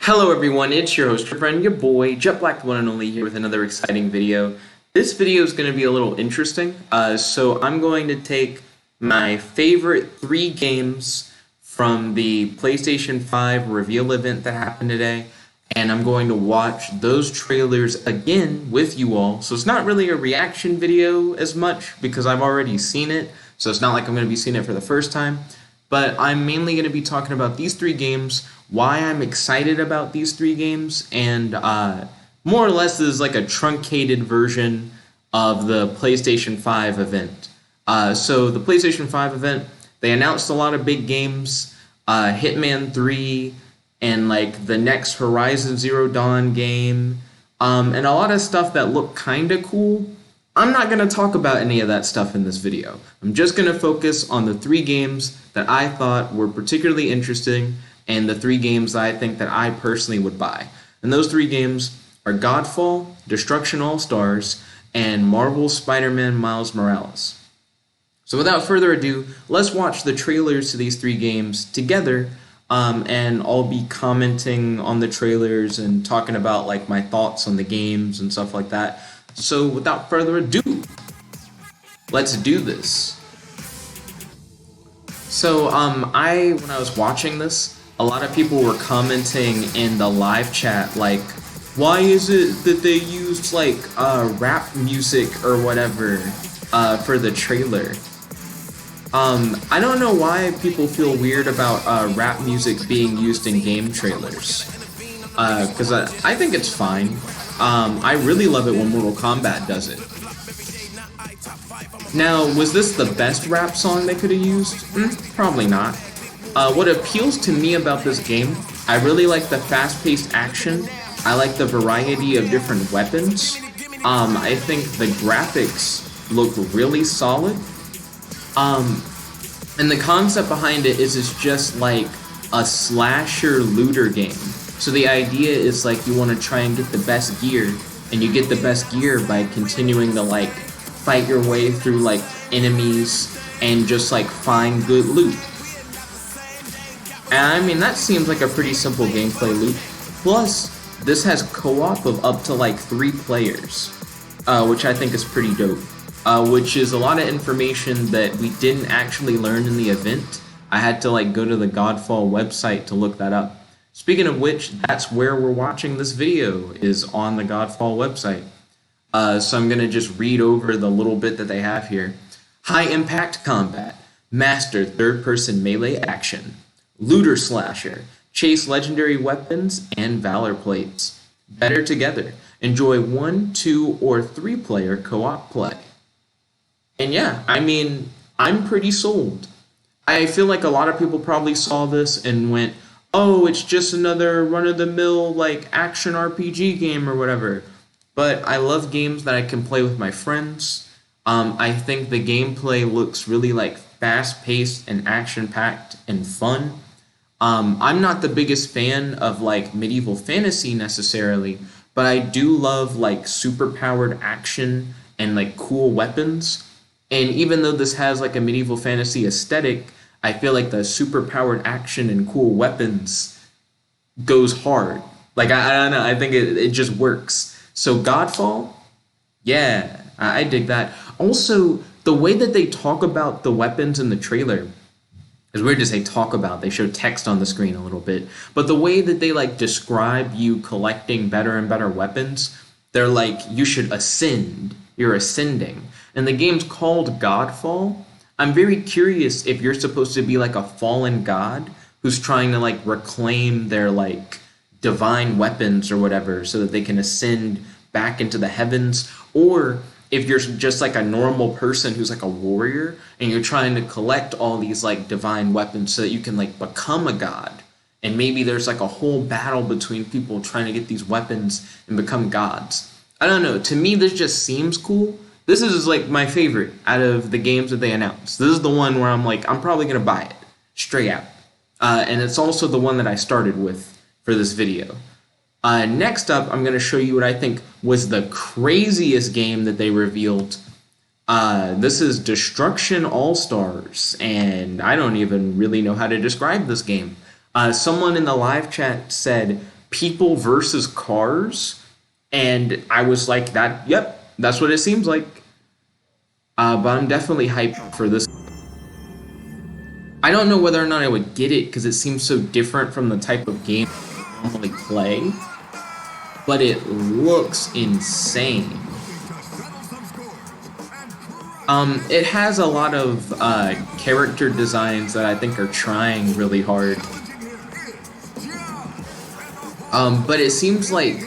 Hello everyone, it's your host, your friend, your boy, Jet Black, the one and only, here with another exciting video. This video is going to be a little interesting, so I'm going to take my favorite 3 games from the PlayStation 5 reveal event that happened today, and I'm going to watch those trailers again with you all. So it's not really a reaction video as much, because I've already seen it, so it's not like I'm going to be seeing it for the first time. But I'm mainly going to be talking about these 3 games, why I'm excited about these 3 games, and more or less this is like a truncated version of the PlayStation 5 event. So the PlayStation 5 event, they announced a lot of big games, Hitman 3, and like the next Horizon Zero Dawn game, and a lot of stuff that looked kind of cool. I'm not going to talk about any of that stuff in this video. I'm just going to focus on the 3 games that I thought were particularly interesting and the 3 games that I think that I personally would buy. And those 3 games are Godfall, Destruction All-Stars, and Marvel's Spider-Man Miles Morales. So without further ado, let's watch the trailers to these 3 games together, and I'll be commenting on the trailers and talking about like my thoughts on the games and stuff like that. So without further ado, let's do this. So when I was watching this, a lot of people were commenting in the live chat like, why is it that they used like rap music or whatever for the trailer? I don't know why people feel weird about rap music being used in game trailers, because I think it's fine. I really love it when Mortal Kombat does it. Now, was this the best rap song they could have used? Probably not. What appeals to me about this game, I really like the fast-paced action. I like the variety of different weapons. I think the graphics look really solid. And the concept behind it is it's just like a slasher looter game. So the idea is like you want to try and get the best gear, and you get the best gear by continuing to like fight your way through like enemies and just like find good loot. And I mean, that seems like a pretty simple gameplay loop. Plus, this has co-op of up to like 3 players, which I think is pretty dope. Which is a lot of information that we didn't actually learn in the event. I had to like go to the Godfall website to look that up. Speaking of which, that's where we're watching this video, is on the Godfall website. So I'm going to just read over the little bit that they have here. High impact combat, master third-person melee action, looter slasher, chase legendary weapons and valor plates. Better together, enjoy 1, 2, or 3 player co-op play. And yeah, I mean, I'm pretty sold. I feel like a lot of people probably saw this and went, oh, it's just another run-of-the-mill like action RPG game or whatever. But I love games that I can play with my friends. I think the gameplay looks really like fast-paced and action-packed and fun. I'm not the biggest fan of like medieval fantasy necessarily, but I do love like super-powered action and like cool weapons. And even though this has like a medieval fantasy aesthetic, I feel like the super-powered action and cool weapons goes hard. Like, I don't know, I think it just works. So Godfall, yeah, I dig that. Also, the way that they talk about the weapons in the trailer is weird to say talk about. They show text on the screen a little bit. But the way that they like describe you collecting better and better weapons, they're like, you should ascend. You're ascending. And the game's called Godfall. I'm very curious if you're supposed to be like a fallen god who's trying to like reclaim their like divine weapons or whatever so that they can ascend back into the heavens, or if you're just like a normal person who's like a warrior and you're trying to collect all these like divine weapons so that you can like become a god. And maybe there's like a whole battle between people trying to get these weapons and become gods. I don't know. To me, this just seems cool. This is like my favorite out of the games that they announced. This is the one where I'm like, I'm probably going to buy it straight out. And it's also the one that I started with for this video. Next up, I'm going to show you what I think was the craziest game that they revealed. This is Destruction All-Stars, and I don't even really know how to describe this game. Someone in the live chat said, people versus cars, and I was like, that, yep, that's what it seems like. But I'm definitely hyped for this. I don't know whether or not I would get it because it seems so different from the type of game I normally play, but it looks insane. It has a lot of character designs that I think are trying really hard. But it seems like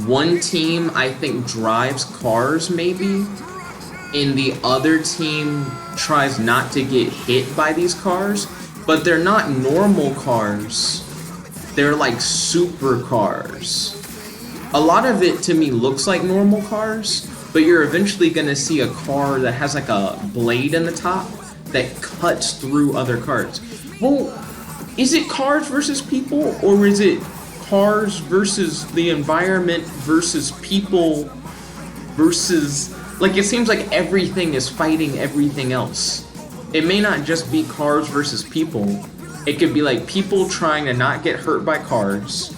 one team, I think, drives cars, maybe, and the other team tries not to get hit by these cars, but they're not normal cars. They're like supercars. A lot of it to me looks like normal cars, but you're eventually gonna see a car that has like a blade in the top that cuts through other cars. Well, is it cars versus people, or is it cars versus the environment versus people versus... Like, it seems like everything is fighting everything else. It may not just be cars versus people. It could be like people trying to not get hurt by cars,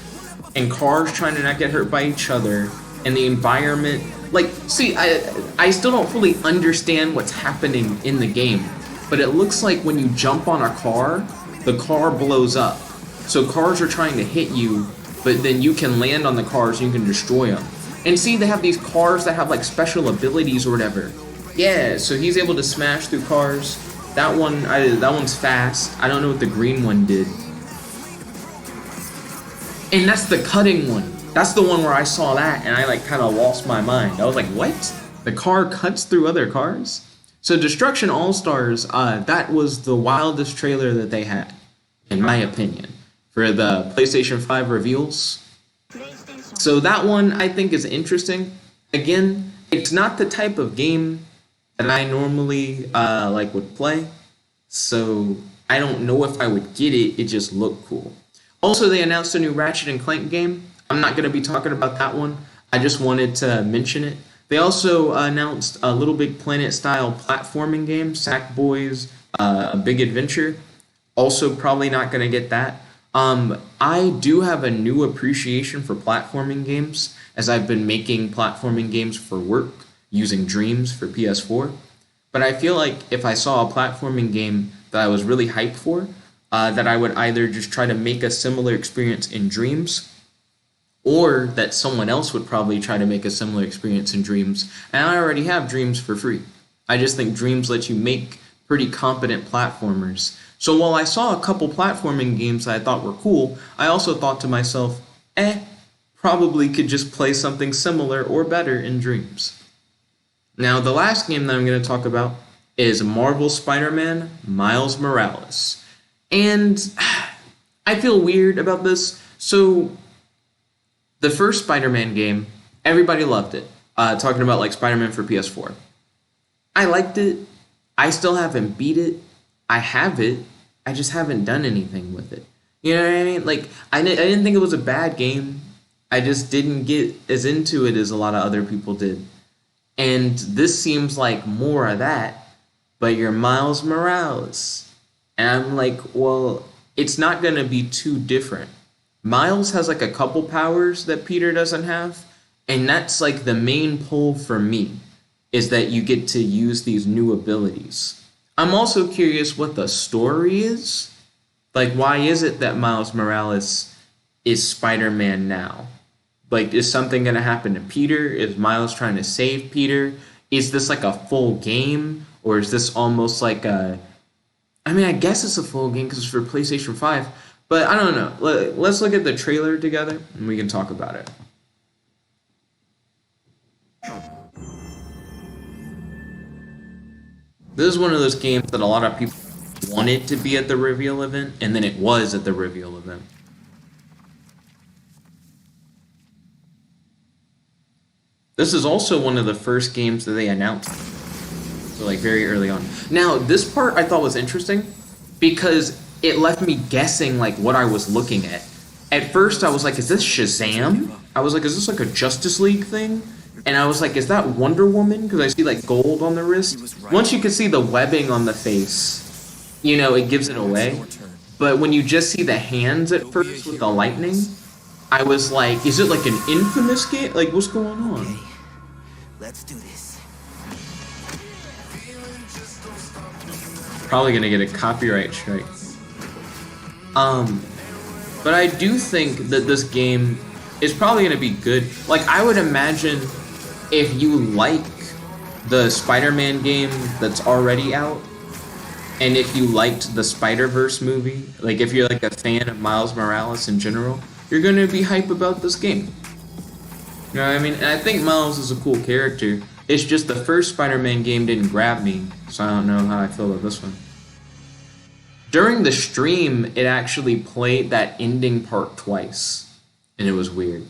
and cars trying to not get hurt by each other, and the environment. Like, see, I still don't fully understand what's happening in the game, but it looks like when you jump on a car, the car blows up. So cars are trying to hit you, but then you can land on the cars and you can destroy them. And see, they have these cars that have like special abilities or whatever. Yeah, so he's able to smash through cars. That one's fast. I don't know what the green one did. And that's the cutting one. That's the one where I saw that and I like kind of lost my mind. I was like, what? The car cuts through other cars? So Destruction All-Stars, that was the wildest trailer that they had, in my opinion, for the PlayStation 5 reveals. So that one I think is interesting. Again, it's not the type of game that I normally like would play, so I don't know if I would get it. It just looked cool. Also, they announced a new Ratchet and Clank game. I'm not going to be talking about that one. I just wanted to mention it. They also announced a Little Big Planet style platforming game, Sackboy's A Big Adventure. Also probably not going to get that. I do have a new appreciation for platforming games, as I've been making platforming games for work using Dreams for PS4. But I feel like if I saw a platforming game that I was really hyped for, that I would either just try to make a similar experience in Dreams, or that someone else would probably try to make a similar experience in Dreams, and I already have Dreams for free. I just think Dreams lets you make pretty competent platformers. So while I saw a couple platforming games that I thought were cool, I also thought to myself, probably could just play something similar or better in Dreams. Now, the last game that I'm going to talk about is Marvel Spider-Man Miles Morales. And I feel weird about this. So, the first Spider-Man game, everybody loved it. Talking about like Spider-Man for PS4. I liked it. I still haven't beat it. I have it. I just haven't done anything with it. You know what I mean? Like, I didn't think it was a bad game. I just didn't get as into it as a lot of other people did. And this seems like more of that, but you're Miles Morales. And I'm like, well, it's not going to be too different. Miles has like a couple powers that Peter doesn't have, and that's like the main pull for me, is that you get to use these new abilities. I'm also curious what the story is. Like, why is it that Miles Morales is Spider-Man now? Like, is something going to happen to Peter? Is Miles trying to save Peter? Is this like a full game? Or is this almost like a... I mean, I guess it's a full game because it's for PlayStation 5. But I don't know. Let's look at the trailer together and we can talk about it. This is one of those games that a lot of people wanted to be at the reveal event, and then it was at the reveal event. This is also one of the first games that they announced, so like very early on. Now, this part I thought was interesting because it left me guessing like what I was looking at. At first I was like, is this Shazam? I was like, is this like a Justice League thing? And I was like, is that Wonder Woman? Because I see like gold on the wrist. Once you can see the webbing on the face, you know, it gives it away. But when you just see the hands at first with the lightning, I was like, is it like an infamous game? Like, what's going on? Okay, let's do this. Probably gonna get a copyright strike. But I do think that this game is probably gonna be good. Like, I would imagine if you like the Spider-Man game that's already out, and if you liked the Spider-Verse movie, like if you're like a fan of Miles Morales in general, you're gonna be hype about this game. You know what I mean? And I think Miles is a cool character. It's just the first Spider-Man game didn't grab me, so I don't know how I feel about this one. During the stream, it actually played that ending part twice, and it was weird.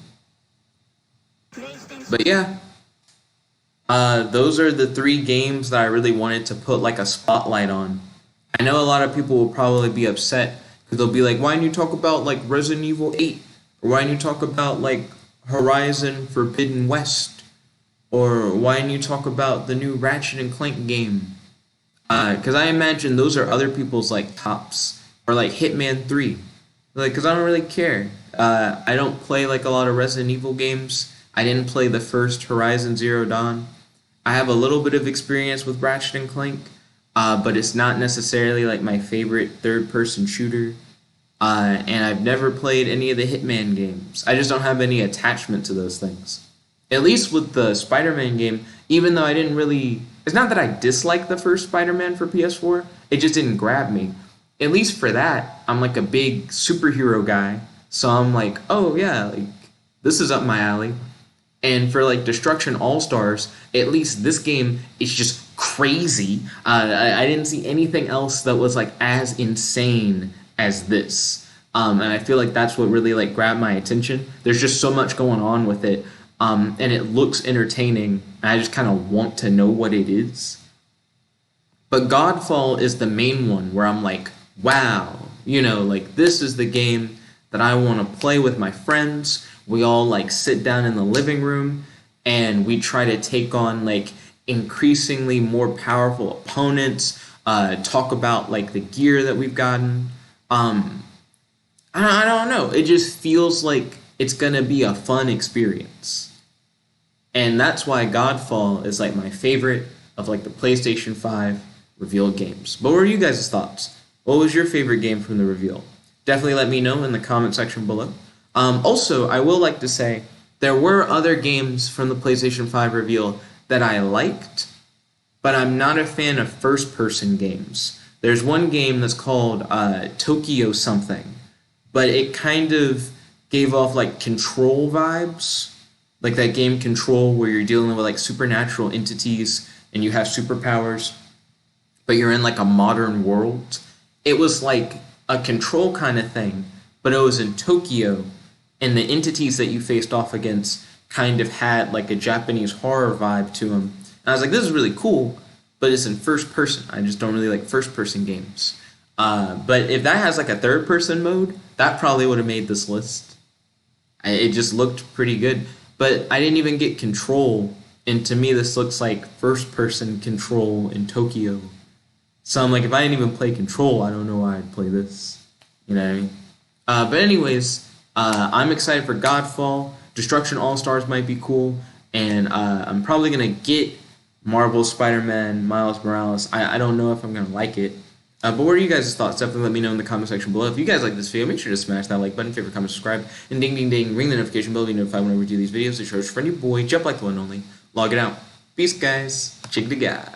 But yeah, those are the 3 games that I really wanted to put like a spotlight on. I know a lot of people will probably be upset because they'll be like, why didn't you talk about like Resident Evil 8? Or why didn't you talk about like Horizon Forbidden West? Or why didn't you talk about the new Ratchet and Clank game? Because I imagine those are other people's like tops. Or like Hitman 3. Like, because I don't really care. I don't play like a lot of Resident Evil games. I didn't play the first Horizon Zero Dawn. I have a little bit of experience with Ratchet and Clank, but it's not necessarily like my favorite third-person shooter. And I've never played any of the Hitman games. I just don't have any attachment to those things. At least with the Spider-Man game, even though I didn't really... It's not that I dislike the first Spider-Man for PS4, it just didn't grab me. At least for that, I'm like a big superhero guy, so I'm like, oh yeah, like this is up my alley. And for like Destruction All-Stars, at least this game is just crazy. I didn't see anything else that was like as insane as this. And I feel like that's what really like grabbed my attention. There's just so much going on with it. And it looks entertaining. And I just kind of want to know what it is. But Godfall is the main one where I'm like, wow, you know, like this is the game that I want to play with my friends. We all like sit down in the living room and we try to take on like increasingly more powerful opponents, talk about like the gear that we've gotten. I don't know. It just feels like it's going to be a fun experience. And that's why Godfall is like my favorite of like the PlayStation 5 revealed games. But what were you guys' thoughts? What was your favorite game from the reveal? Definitely let me know in the comment section below. Also, I will like to say, there were other games from the PlayStation 5 reveal that I liked, but I'm not a fan of first-person games. There's one game that's called Tokyo something, but it kind of gave off like Control vibes, like that game Control where you're dealing with like supernatural entities and you have superpowers, but you're in like a modern world. It was like a Control kind of thing, but it was in Tokyo, and the entities that you faced off against kind of had like a Japanese horror vibe to them. And I was like, this is really cool, but it's in first person. I just don't really like first person games. But if that has like a third person mode, that probably would have made this list. It just looked pretty good. But I didn't even get Control, and to me this looks like first person Control in Tokyo. So I'm like, if I didn't even play Control, I don't know why I'd play this. You know what I mean? But anyways, I'm excited for Godfall. Destruction All-Stars might be cool. And I'm probably going to get Marvel Spider-Man Miles Morales. I don't know if I'm going to like it. But what are you guys' thoughts? Definitely let me know in the comment section below. If you guys like this video, make sure to smash that like button, favorite, comment, subscribe, and ding, ding, ding, ring the notification bell to be notified whenever we do these videos. It's your friendly boy, Jump Like the One Only. Log it out. Peace, guys. Chick the guy.